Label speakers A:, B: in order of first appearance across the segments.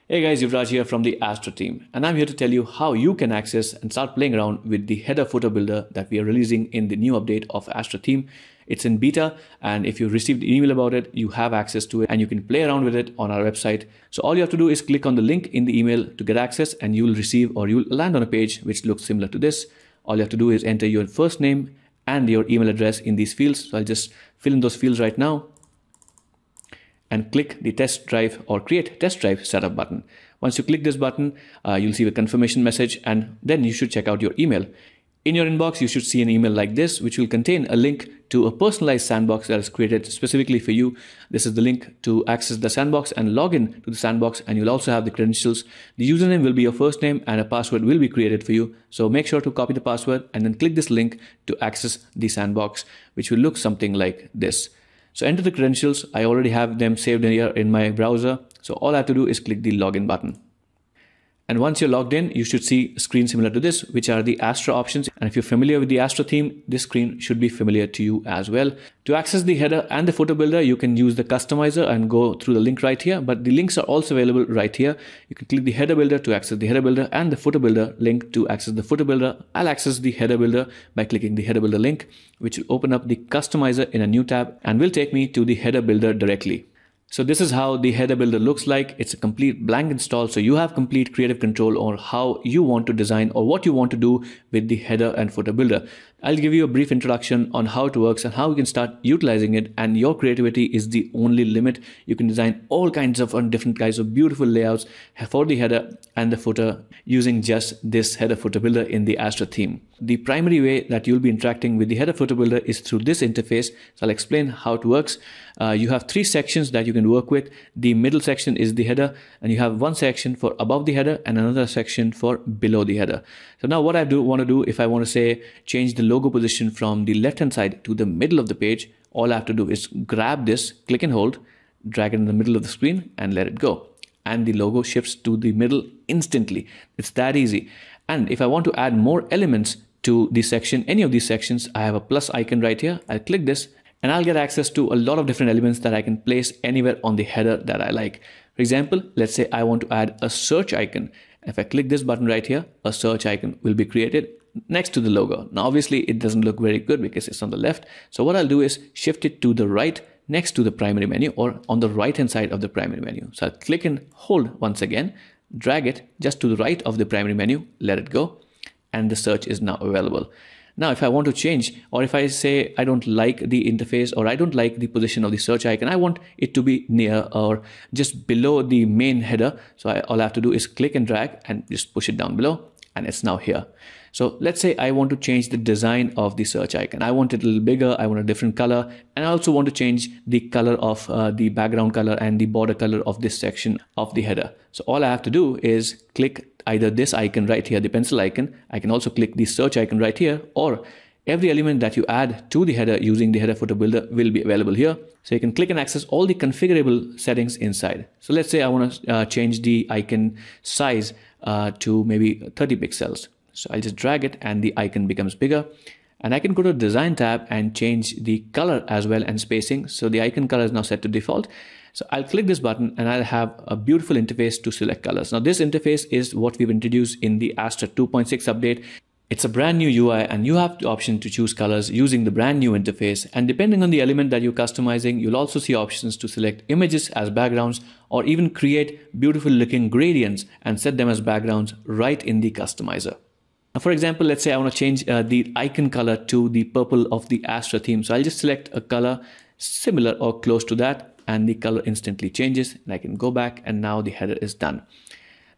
A: Hey guys, Yuvraj here from the Astra Theme, and I'm here to tell you how you can access and start playing around with the header footer builder that we are releasing in the new update of Astra Theme. It's in beta, and if you received an email about it, you have access to it and you can play around with it on our website. So all you have to do is click on the link in the email to get access, and you will receive or you will land on a page which looks similar to this. All you have to do is enter your first name and your email address in these fields. So I'll just fill in those fields right now and click the test drive or create test drive setup button. Once you click this button, you'll see a confirmation message, and then you should check out your email. In your inbox, you should see an email like this, which will contain a link to a personalized sandbox that is created specifically for you. This is the link to access the sandbox and log in to the sandbox, and you'll also have the credentials. The username will be your first name and a password will be created for you. So make sure to copy the password and then click this link to access the sandbox, which will look something like this. So enter the credentials. I already have them saved in here in my browser. So all I have to do is click the login button. And once you're logged in, you should see a screen similar to this, which are the Astra options. And if you're familiar with the Astra theme, this screen should be familiar to you as well. To access the header and the footer builder, you can use the customizer and go through the link right here. But the links are also available right here. You can click the header builder to access the header builder and the footer builder link to access the footer builder. I'll access the header builder by clicking the header builder link, which will open up the customizer in a new tab and will take me to the header builder directly. So this is how the header builder looks like. It's a complete blank install, so you have complete creative control on how you want to design or what you want to do with the header and footer builder. I'll give you a brief introduction on how it works and how you can start utilizing it, and your creativity is the only limit. You can design all kinds of different kinds of beautiful layouts for the header and the footer using just this header footer builder in the Astra theme. The primary way that you'll be interacting with the header footer builder is through this interface. So I'll explain how it works. You have three sections that you can work with. The middle section is the header, and you have one section for above the header and another section for below the header. So now what I want to do, if I want to say change the logo position from the left hand side to the middle of the page, all I have to do is grab this, click and hold, drag it in the middle of the screen and let it go. And the logo shifts to the middle instantly. It's that easy. And if I want to add more elements to the section, any of these sections, I have a plus icon right here. I'll click this and I'll get access to a lot of different elements that I can place anywhere on the header that I like. For example, let's say I want to add a search icon. If I click this button right here, a search icon will be created next to the logo. Now, obviously, it doesn't look very good because it's on the left. So what I'll do is shift it to the right next to the primary menu or on the right hand side of the primary menu. So I'll click and hold once again, drag it just to the right of the primary menu, let it go, and the search is now available. Now, if I want to change, or if I say I don't like the interface or I don't like the position of the search icon, I want it to be near or just below the main header. So all I have to do is click and drag and just push it down below, and it's now here. So let's say I want to change the design of the search icon. I want it a little bigger, I want a different color, and I also want to change the color of the background color and the border color of this section of the header. So all I have to do is click either this icon right here, the pencil icon. I can also click the search icon right here, or every element that you add to the header using the header footer builder will be available here. So you can click and access all the configurable settings inside. So let's say I want to change the icon size to maybe 30 pixels. So I'll just drag it and the icon becomes bigger. And I can go to the design tab and change the color as well and spacing. So the icon color is now set to default. So I'll click this button and I'll have a beautiful interface to select colors. Now this interface is what we've introduced in the Astra 2.6 update. It's a brand new UI and you have the option to choose colors using the brand new interface. And depending on the element that you're customizing, you'll also see options to select images as backgrounds or even create beautiful looking gradients and set them as backgrounds right in the customizer. Now, for example, let's say I want to change the icon color to the purple of the Astra theme. So I'll just select a color similar or close to that, and the color instantly changes, and I can go back and now the header is done.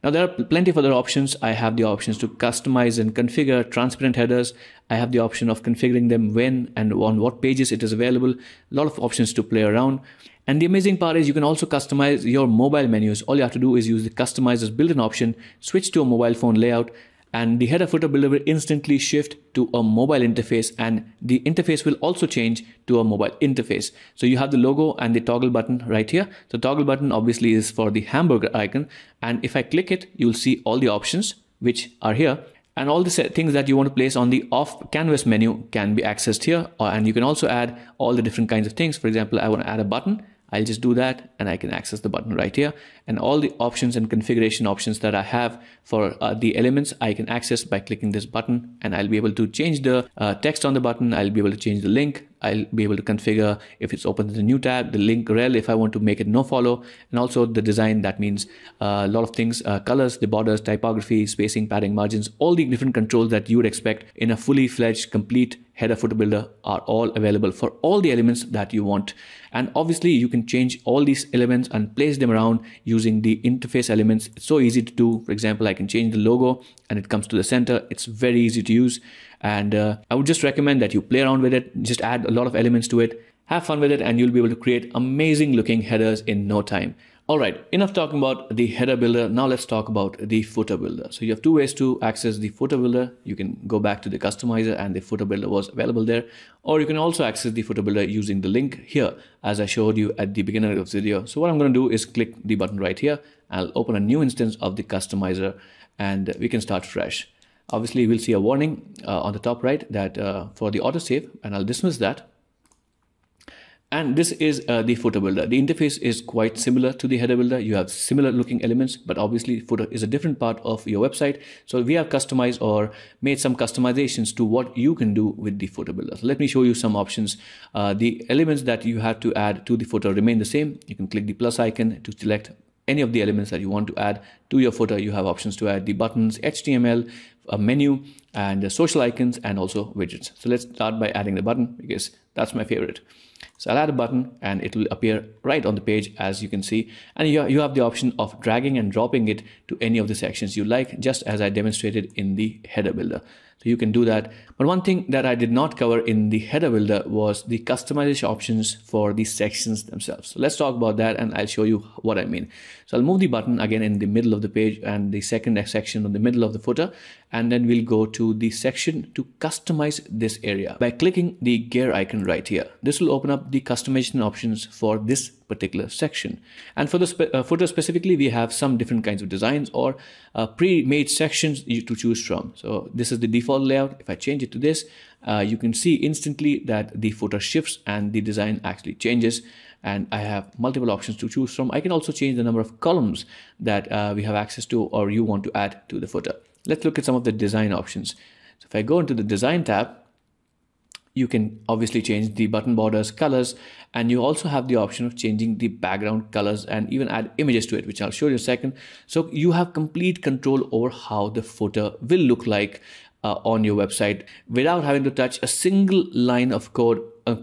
A: Now there are plenty of other options. I have the options to customize and configure transparent headers. I have the option of configuring them when and on what pages it is available. A lot of options to play around. And the amazing part is you can also customize your mobile menus. All you have to do is use the customizer's built-in option, switch to a mobile phone layout, and the header footer builder will instantly shift to a mobile interface, and the interface will also change to a mobile interface. So you have the logo and the toggle button right here. The toggle button obviously is for the hamburger icon, and if I click it, you'll see all the options which are here, and all the things that you want to place on the off canvas menu can be accessed here. And you can also add all the different kinds of things. For example, I want to add a button. I'll just do that and I can access the button right here. And all the options and configuration options that I have for the elements, I can access by clicking this button, and I'll be able to change the text on the button. I'll be able to change the link. I'll be able to configure if it's open in a new tab, the link rel if I want to make it no follow, and also the design. That means a lot of things, colors, the borders, typography, spacing, padding, margins, all the different controls that you would expect in a fully fledged complete header footer builder are all available for all the elements that you want. And obviously you can change all these elements and place them around using the interface elements. It's so easy to do. For example, I can change the logo and it comes to the center. It's very easy to use. And I would just recommend that you play around with it, just add a lot of elements to it, have fun with it, and you'll be able to create amazing looking headers in no time. All right, enough talking about the header builder. Now let's talk about the footer builder. So you have two ways to access the footer builder. You can go back to the customizer and the footer builder was available there, or you can also access the footer builder using the link here, as I showed you at the beginning of the video. So what I'm going to do is click the button right here. I'll open a new instance of the customizer and we can start fresh. Obviously, we'll see a warning on the top right that for the autosave, and I'll dismiss that. And this is the footer builder. The interface is quite similar to the header builder. You have similar looking elements, but obviously footer is a different part of your website. So we have customized or made some customizations to what you can do with the footer builder. So let me show you some options. The elements that you have to add to the footer remain the same. You can click the plus icon to select any of the elements that you want to add to your footer. You have options to add the buttons, HTML, a menu, and social icons, and also widgets. So let's start by adding the button because that's my favorite. So I'll add a button and it will appear right on the page, as you can see. And you have the option of dragging and dropping it to any of the sections you like, just as I demonstrated in the header builder. So you can do that. But one thing that I did not cover in the header builder was the customization options for the sections themselves. So let's talk about that and I'll show you what I mean. So I'll move the button again in the middle of the page and the second section in the middle of the footer. And then we'll go to the section to customize this area by clicking the gear icon right here. This will open up the customization options for this particular section. And for the footer specifically, we have some different kinds of designs or pre-made sections to choose from. So this is the default layout. If I change it to this, you can see instantly that the footer shifts and the design actually changes. And I have multiple options to choose from. I can also change the number of columns that we have access to or you want to add to the footer. Let's look at some of the design options. So if I go into the design tab, you can obviously change the button borders, colors, and you also have the option of changing the background colors and even add images to it, which I'll show you in a second. So you have complete control over how the footer will look like on your website without having to touch a single line of code.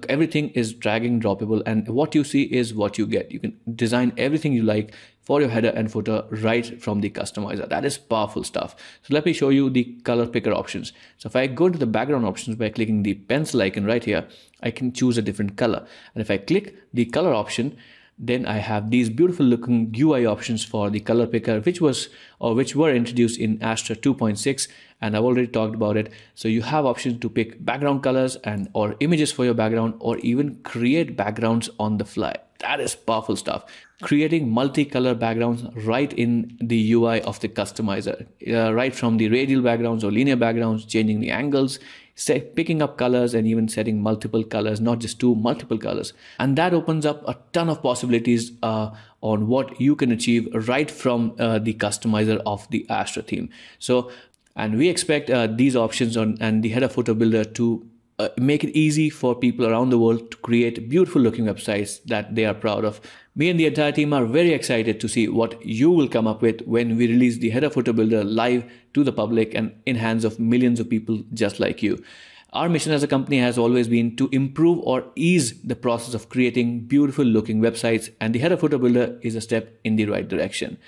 A: Everything is dragging droppable, and what you see is what you get. You can design everything you like for your header and footer right from the customizer. That is powerful stuff. So let me show you the color picker options. So if I go to the background options by clicking the pencil icon right here, I can choose a different color. And if I click the color option, then I have these beautiful looking UI options for the color picker, which were introduced in Astra 2.6, and I've already talked about it. So you have options to pick background colors and or images for your background, or even create backgrounds on the fly. That is powerful stuff. Creating multicolor backgrounds right in the UI of the customizer, right from the radial backgrounds or linear backgrounds, changing the angles, picking up colors, and even setting multiple colors, not just two, multiple colors. And that opens up a ton of possibilities on what you can achieve right from the customizer of the Astra theme. So, and we expect these options and the header footer builder to make it easy for people around the world to create beautiful looking websites that they are proud of. Me and the entire team are very excited to see what you will come up with when we release the header footer builder live to the public and in hands of millions of people just like you. Our mission as a company has always been to improve or ease the process of creating beautiful looking websites, and the header footer builder is a step in the right direction.